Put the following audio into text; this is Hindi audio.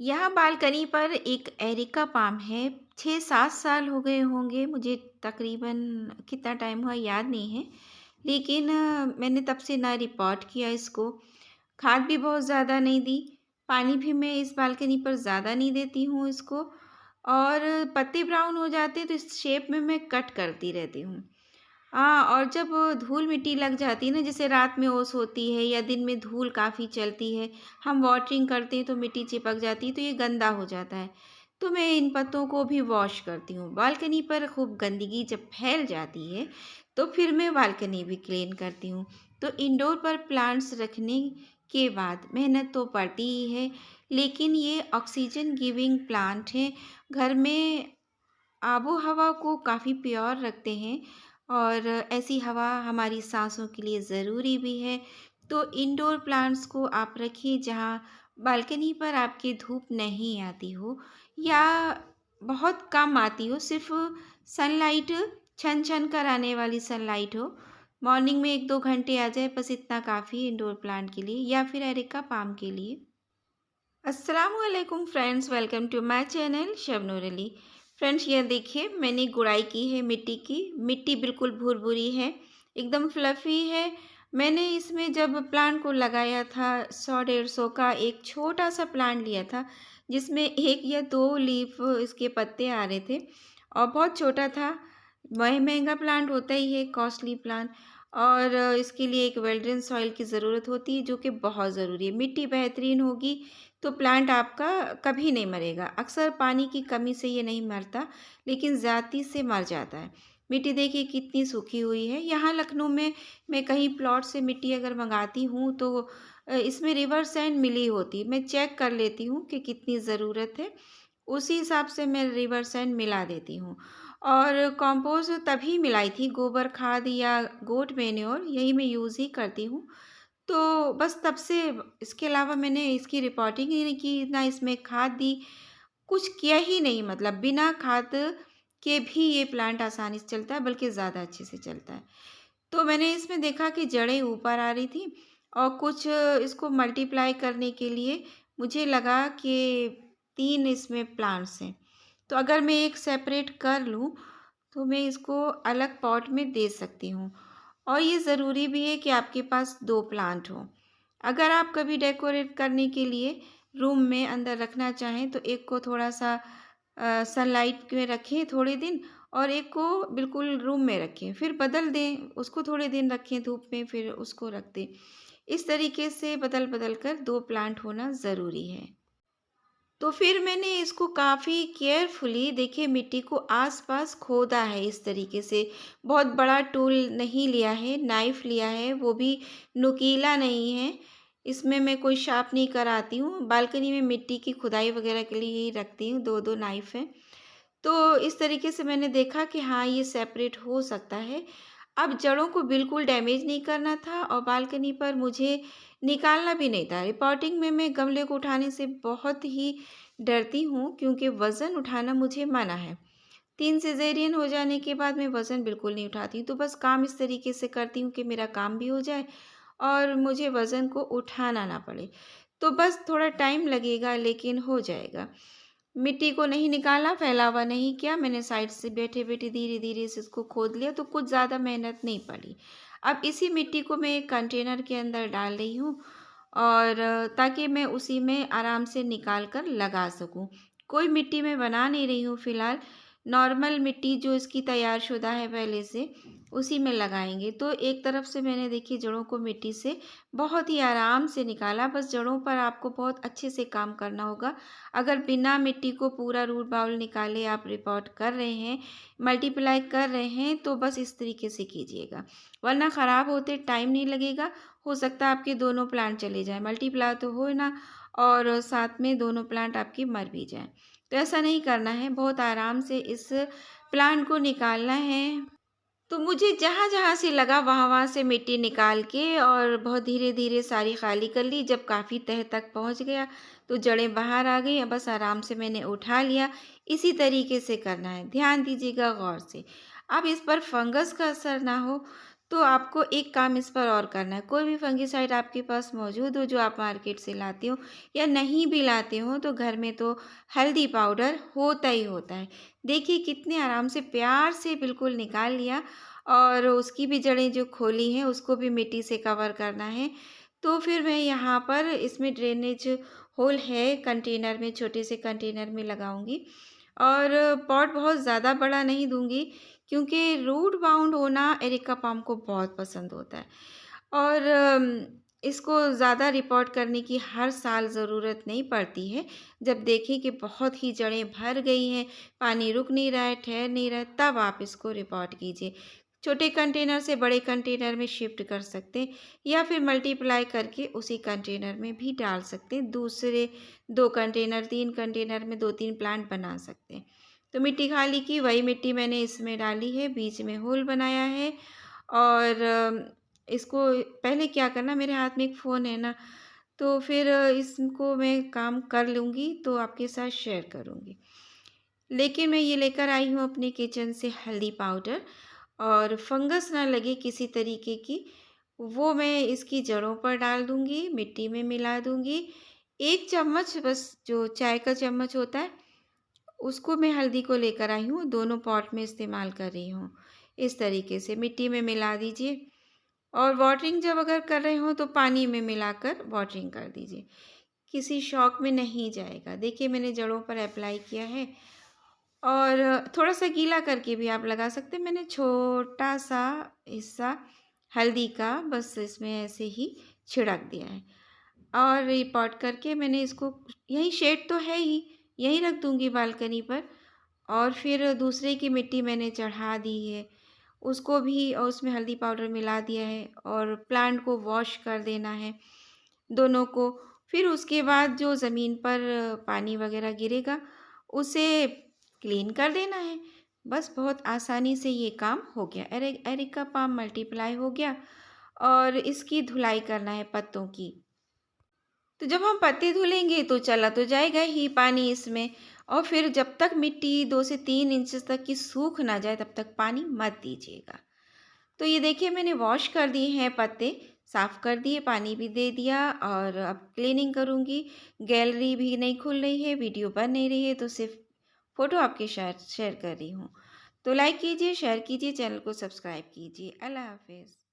यहाँ बालकनी पर एक एरिका पाम है। 6-7 साल हो गए होंगे, मुझे तकरीबन कितना टाइम हुआ याद नहीं है। लेकिन मैंने तब से ना रिपोर्ट किया इसको, खाद भी बहुत ज़्यादा नहीं दी, पानी भी मैं इस बालकनी पर ज़्यादा नहीं देती हूँ इसको। और पत्ते ब्राउन हो जाते हैं तो इस शेप में मैं कट करती रहती हूँ। हाँ, और जब धूल मिट्टी लग जाती है ना, जैसे रात में ओस होती है या दिन में धूल काफ़ी चलती है, हम वाटरिंग करते हैं तो मिट्टी चिपक जाती है तो ये गंदा हो जाता है। तो मैं इन पत्तों को भी वॉश करती हूँ। बालकनी पर खूब गंदगी जब फैल जाती है तो फिर मैं बालकनी भी क्लीन करती हूँ। तो इंडोर पर प्लांट्स रखने के बाद मेहनत तो पड़ती ही है, लेकिन ये ऑक्सीजन गिविंग प्लांट हैं। घर में आबो हवा को काफ़ी प्योर रखते हैं और ऐसी हवा हमारी सांसों के लिए ज़रूरी भी है। तो इंडोर प्लांट्स को आप रखिए जहाँ बालकनी पर आपकी धूप नहीं आती हो या बहुत कम आती हो, सिर्फ सनलाइट छन छन कर आने वाली सनलाइट हो। मॉर्निंग में 1-2 घंटे आ जाए, बस इतना काफ़ी इंडोर प्लांट के लिए या फिर एरिका पाम के लिए। अस्सलामुअलैकुम friends, welcome to my channel Shabnoor Ali. Friends, ये देखिए मैंने गुड़ाई की है मिट्टी की। मिट्टी बिल्कुल भुरभुरी है, एकदम फ्लफ़ी है। मैंने इसमें जब प्लांट को लगाया था 100-150 का एक छोटा सा प्लांट लिया था, जिसमें 1 या 2 लीफ इसके पत्ते आ रहे थे और बहुत छोटा था। महंगा प्लांट होता ही है, कॉस्टली प्लांट। और इसके लिए एक वेल ड्रेन सॉइल की ज़रूरत होती है जो कि बहुत ज़रूरी है। मिट्टी बेहतरीन होगी तो प्लांट आपका कभी नहीं मरेगा। अक्सर पानी की कमी से ये नहीं मरता, लेकिन ज़्यादती से मर जाता है। मिट्टी देखिए कितनी सूखी हुई है। यहाँ लखनऊ में मैं कहीं प्लॉट से मिट्टी अगर मंगाती हूँ तो इसमें रिवर सैंड मिली होती। मैं चेक कर लेती हूँ कि कितनी ज़रूरत है, उसी हिसाब से मैं रिवर सैंड मिला देती हूँ। और कंपोस्ट तभी मिलाई थी, गोबर खाद या गोट मैन्योर यही मैं यूज़ ही करती हूँ। तो बस तब से इसके अलावा मैंने इसकी रिपोर्टिंग ही नहीं की, ना इसमें खाद दी, कुछ किया ही नहीं। मतलब बिना खाद के भी ये प्लांट आसानी से चलता है, बल्कि ज़्यादा अच्छे से चलता है। तो मैंने इसमें देखा कि जड़ें ऊपर आ रही थी और कुछ इसको मल्टीप्लाई करने के लिए मुझे लगा कि 3 इसमें प्लांट्स हैं। तो अगर मैं एक सेपरेट कर लूँ, तो मैं इसको अलग पॉट में दे सकती हूँ। और ये ज़रूरी भी है कि आपके पास 2 प्लांट हों। अगर आप कभी डेकोरेट करने के लिए रूम में अंदर रखना चाहें तो एक को थोड़ा-सा सनलाइट में रखें थोड़े दिन और एक को बिल्कुल रूम में रखें, फिर बदल दें, उसको थोड़े दिन रखें धूप में, फिर उसको रख दें। इस तरीके से बदल-बदल कर 2 प्लांट होना ज़रूरी है। तो फिर मैंने इसको काफ़ी केयरफुली देखिए मिट्टी को आस-पास खोदा है इस तरीके से। बहुत बड़ा टूल नहीं लिया है, नाइफ़ लिया है, वो भी नुकीला नहीं है। इसमें मैं कोई शार्प नहीं कराती हूँ। बालकनी में मिट्टी की खुदाई वगैरह के लिए ही रखती हूँ, 2-2 नाइफ़ हैं। तो इस तरीके से मैंने देखा कि हाँ, ये सेपरेट हो सकता है। अब जड़ों को बिल्कुल डैमेज नहीं करना था और बालकनी पर मुझे निकालना भी नहीं था। रिपोर्टिंग में मैं गमले को उठाने से बहुत ही डरती हूँ क्योंकि वज़न उठाना मुझे मना है। 3 सिज़ेरियन हो जाने के बाद मैं वज़न बिल्कुल नहीं उठाती हूँ, तो बस काम इस तरीके से करती हूँ कि मेरा काम भी हो जाए और मुझे वज़न को उठाना ना पड़े। तो बस थोड़ा टाइम लगेगा लेकिन हो जाएगा। मिट्टी को नहीं निकाला, फैलावा नहीं किया, मैंने साइड से बैठे-बैठे धीरे-धीरे से इसको खोद लिया, तो कुछ ज़्यादा मेहनत नहीं पड़ी। अब इसी मिट्टी को मैं एक कंटेनर के अंदर डाल रही हूँ और ताकि मैं उसी में आराम से निकाल कर लगा सकूँ। कोई मिट्टी मैं बना नहीं रही हूँ फ़िलहाल, नॉर्मल मिट्टी जो इसकी तैयारशुदा है पहले से, उसी में लगाएँगे। तो एक तरफ से मैंने देखिए जड़ों को मिट्टी से बहुत ही आराम से निकाला, बस जड़ों पर आपको बहुत अच्छे से काम करना होगा। अगर बिना मिट्टी को पूरा रूट बाउल निकाले आप रिपोर्ट कर रहे हैं, मल्टीप्लाई कर रहे हैं, तो बस इस तरीके से कीजिएगा, वरना ख़राब होते टाइम नहीं लगेगा। हो सकता है आपके दोनों प्लांट चले जाएँ, मल्टीप्लाई तो हो ना और साथ में दोनों प्लांट आपके मर भी जाएँ। तो ऐसा नहीं करना है, बहुत आराम से इस प्लांट को निकालना है। तो मुझे जहाँ-जहाँ से लगा वहाँ-वहाँ से मिट्टी निकाल के और बहुत धीरे-धीरे सारी खाली कर ली। जब काफ़ी तह तक पहुँच गया, तो जड़ें बाहर आ गई। बस आराम से मैंने उठा लिया। इसी तरीके से करना है, ध्यान दीजिएगा गौर से। अब इस पर फंगस का असर ना हो, तो आपको एक काम इस पर और करना है, कोई भी फंगिसाइड आपके पास मौजूद हो जो आप मार्केट से लाते हो या नहीं भी लाते हो तो घर में तो हल्दी पाउडर होता ही होता है। देखिए कितने आराम से प्यार से बिल्कुल निकाल लिया और उसकी भी जड़ें जो खोली हैं उसको भी मिट्टी से कवर करना है। तो फिर मैं यहाँ पर इसमें ड्रेनेज होल है कंटेनर में, छोटे से कंटेनर में लगाऊंगी और पॉट बहुत ज़्यादा बड़ा नहीं दूंगी क्योंकि रूट बाउंड होना एरिका पाम को बहुत पसंद होता है और इसको ज़्यादा रिपोर्ट करने की हर साल ज़रूरत नहीं पड़ती है। जब देखें कि बहुत ही जड़ें भर गई हैं, पानी रुक नहीं रहा है, ठहर नहीं रहा है, तब आप इसको रिपोर्ट कीजिए। छोटे कंटेनर से बड़े कंटेनर में शिफ्ट कर सकते हैं या फिर मल्टीप्लाई करके उसी कंटेनर में भी डाल सकते हैं। दूसरे 2 कंटेनर 3 कंटेनर में 2-3 प्लांट बना सकते हैं। तो मिट्टी खाली की वही मिट्टी मैंने इसमें डाली है, बीच में होल बनाया है और इसको पहले क्या करना, मेरे हाथ में एक फ़ोन है ना, तो फिर इसको मैं काम कर लूँगी तो आपके साथ शेयर करूँगी। लेकिन मैं ये लेकर आई हूँ अपने किचन से हल्दी पाउडर और फंगस ना लगे किसी तरीके की, वो मैं इसकी जड़ों पर डाल दूँगी, मिट्टी में मिला दूँगी। 1 चम्मच बस, जो चाय का चम्मच होता है उसको मैं हल्दी को लेकर आई हूँ, दोनों पॉट में इस्तेमाल कर रही हूँ। इस तरीके से मिट्टी में मिला दीजिए और वाटरिंग जब अगर कर रहे हो तो पानी में मिलाकर वाटरिंग कर दीजिए। किसी शॉक में नहीं जाएगा। देखिए मैंने जड़ों पर अप्लाई किया है और थोड़ा-सा गीला करके भी आप लगा सकते हैं। मैंने छोटा-सा हिस्सा हल्दी का बस इसमें ऐसे ही छिड़क दिया है और रिपॉट करके मैंने इसको, यहीं शेड तो है ही, यहीं रख दूँगी बालकनी पर और फिर दूसरे की मिट्टी मैंने चढ़ा दी है, उसको भी और उसमें हल्दी पाउडर मिला दिया है और प्लांट को वॉश कर देना है, दोनों को। फिर उसके बाद जो ज़मीन पर पानी वगैरह गिरेगा, उसे क्लीन कर देना है। बस बहुत आसानी से ये काम हो गया। एरिका पाम मल्टीप्लाई हो गया और इसकी धुलाई करना है पत्तों की। तो जब हम पत्ते धुलेंगे तो चला तो जाएगा ही पानी इसमें और फिर जब तक मिट्टी 2 से 3 इंचेस तक की सूख ना जाए तब तक पानी मत दीजिएगा। तो ये देखिए मैंने वॉश कर दिए हैं पत्ते, साफ़ कर दिए, पानी भी दे दिया और अब क्लीनिंग करूँगी। गैलरी भी नहीं खुल रही है, वीडियो बन नहीं रही है तो सिर्फ फ़ोटो आपके साथ शेयर कर रही हूँ। तो लाइक कीजिए, शेयर कीजिए, चैनल को सब्सक्राइब कीजिए। अल्लाह हाफ़िज़।